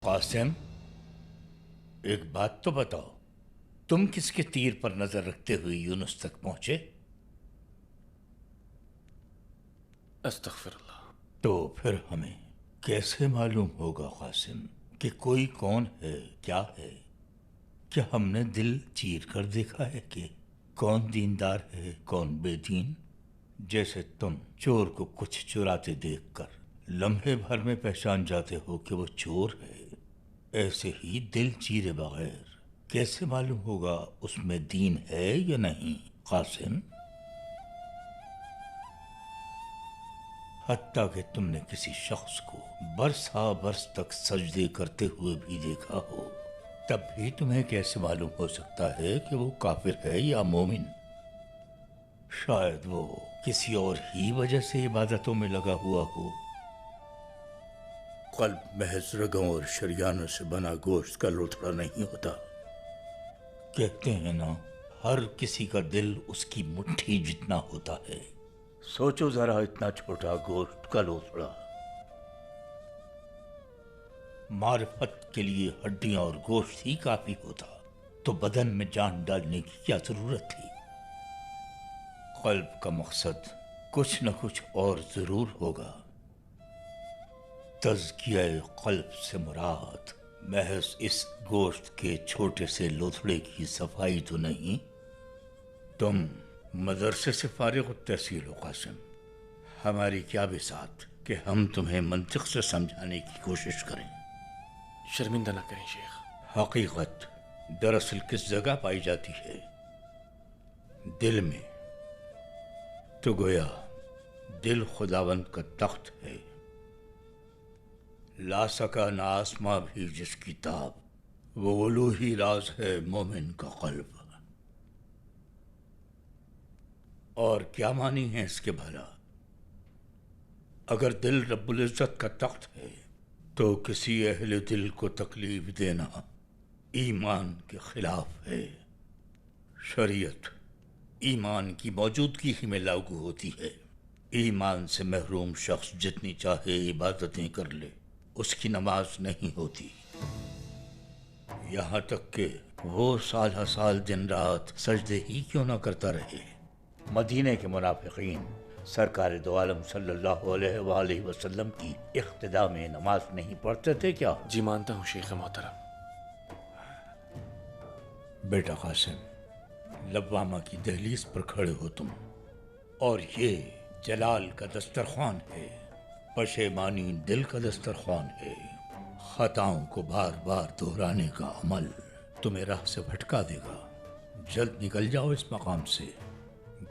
قاسم، ایک بات تو بتاؤ، تم کس کے تیر پر نظر رکھتے ہوئے یونس تک پہنچے؟ استغفر اللہ۔ تو پھر ہمیں کیسے معلوم ہوگا قاسم کہ کوئی کون ہے، کیا ہے؟ کیا ہم نے دل چیر کر دیکھا ہے کہ کون دیندار ہے، کون بے دین؟ جیسے تم چور کو کچھ چراتے دیکھ کر لمحے بھر میں پہچان جاتے ہو کہ وہ چور ہے، ایسے ہی دل چیرے بغیر کیسے معلوم ہوگا اس میں دین ہے یا نہیں قاسم؟ حتیٰ کہ تم نے کسی شخص کو برسا برس تک سجدے کرتے ہوئے بھی دیکھا ہو، تب بھی تمہیں کیسے معلوم ہو سکتا ہے کہ وہ کافر ہے یا مومن؟ شاید وہ کسی اور ہی وجہ سے عبادتوں میں لگا ہوا ہو۔ قلب محض رگوں اور شریانوں سے بنا گوشت کا لوتھڑا نہیں ہوتا۔ کہتے ہیں نا، ہر کسی کا دل اس کی مٹھی جتنا ہوتا ہے۔ سوچو ذرا، اتنا چھوٹا گوشت کا لوتھڑا۔ معرفت کے لیے ہڈیاں اور گوشت ہی کافی ہوتا تو بدن میں جان ڈالنے کی کیا ضرورت تھی؟ قلب کا مقصد کچھ نہ کچھ اور ضرور ہوگا۔ تزکیہ قلب سے مراد محض اس گوشت کے چھوٹے سے لوتھڑے کی صفائی تو نہیں۔ تم مدرسے سے فارغ التحصیل ہو قاسم، ہماری کیا بساط کہ ہم تمہیں منطق سے سمجھانے کی کوشش کریں۔ شرمندہ نہ کریں شیخ۔ حقیقت دراصل کس جگہ پائی جاتی ہے؟ دل میں۔ تو گویا دل خداوند کا تخت ہے، لا سکا نہ آسماں بھی جس کی تاب، وہ الوہی راز ہے مومن کا قلب۔ اور کیا معنی ہے اس کے بھلا؟ اگر دل رب العزت کا تخت ہے تو کسی اہل دل کو تکلیف دینا ایمان کے خلاف ہے۔ شریعت ایمان کی موجودگی ہی میں لاگو ہوتی ہے۔ ایمان سے محروم شخص جتنی چاہے عبادتیں کر لے، اس کی نماز نہیں ہوتی، یہاں تک کہ وہ سالہ سال دن رات سجدے ہی کیوں نہ کرتا رہے۔ مدینے کے منافقین سرکار دو عالم صلی اللہ علیہ وآلہ وسلم کی اقتداء میں نماز نہیں پڑھتے تھے کیا؟ جی مانتا ہوں شیخ محترم۔ بیٹا قاسم، لوامہ کی دہلیز پر کھڑے ہو تم، اور یہ جلال کا دسترخوان ہے، پشیمانی دل کا دسترخوان ہے۔ خطاؤں کو بار بار دہرانے کا عمل تمہیں راہ سے بھٹکا دے گا۔ جلد نکل جاؤ اس مقام سے،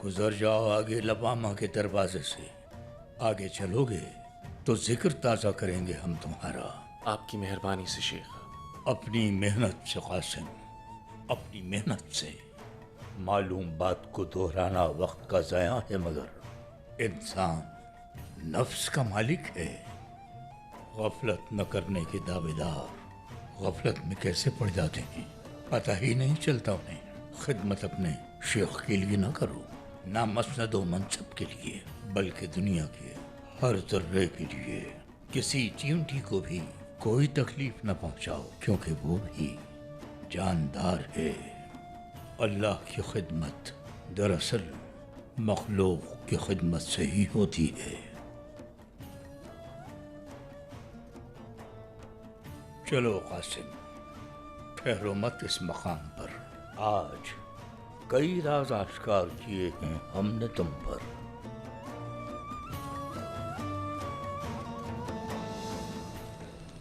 گزر جاؤ آگے لوامہ کے دروازے سے۔ آگے چلو گے تو ذکر تازہ کریں گے ہم تمہارا۔ آپ کی مہربانی سے شیخ۔ اپنی محنت سے قاسم، اپنی محنت سے۔ معلوم بات کو دہرانا وقت کا ضیاع ہے، مگر انسان نفس کا مالک ہے۔ غفلت نہ کرنے کے دعوے دار غفلت میں کیسے پڑ جاتے ہیں، پتہ ہی نہیں چلتا انہیں۔ خدمت اپنے شیخ کے لیے نہ کرو، نہ مسند و منصب کے لیے، بلکہ دنیا کے ہر ذرے کے لیے کسی چیونٹی کو بھی کوئی تکلیف نہ پہنچاؤ، کیونکہ وہ بھی جاندار ہے۔ اللہ کی خدمت دراصل مخلوق کی خدمت سے ہی ہوتی ہے۔ چلو قاسم، ٹھہرو مت اس مقام پر۔ آج کئی راز آشکار کیے ہیں ہم نے تم پر۔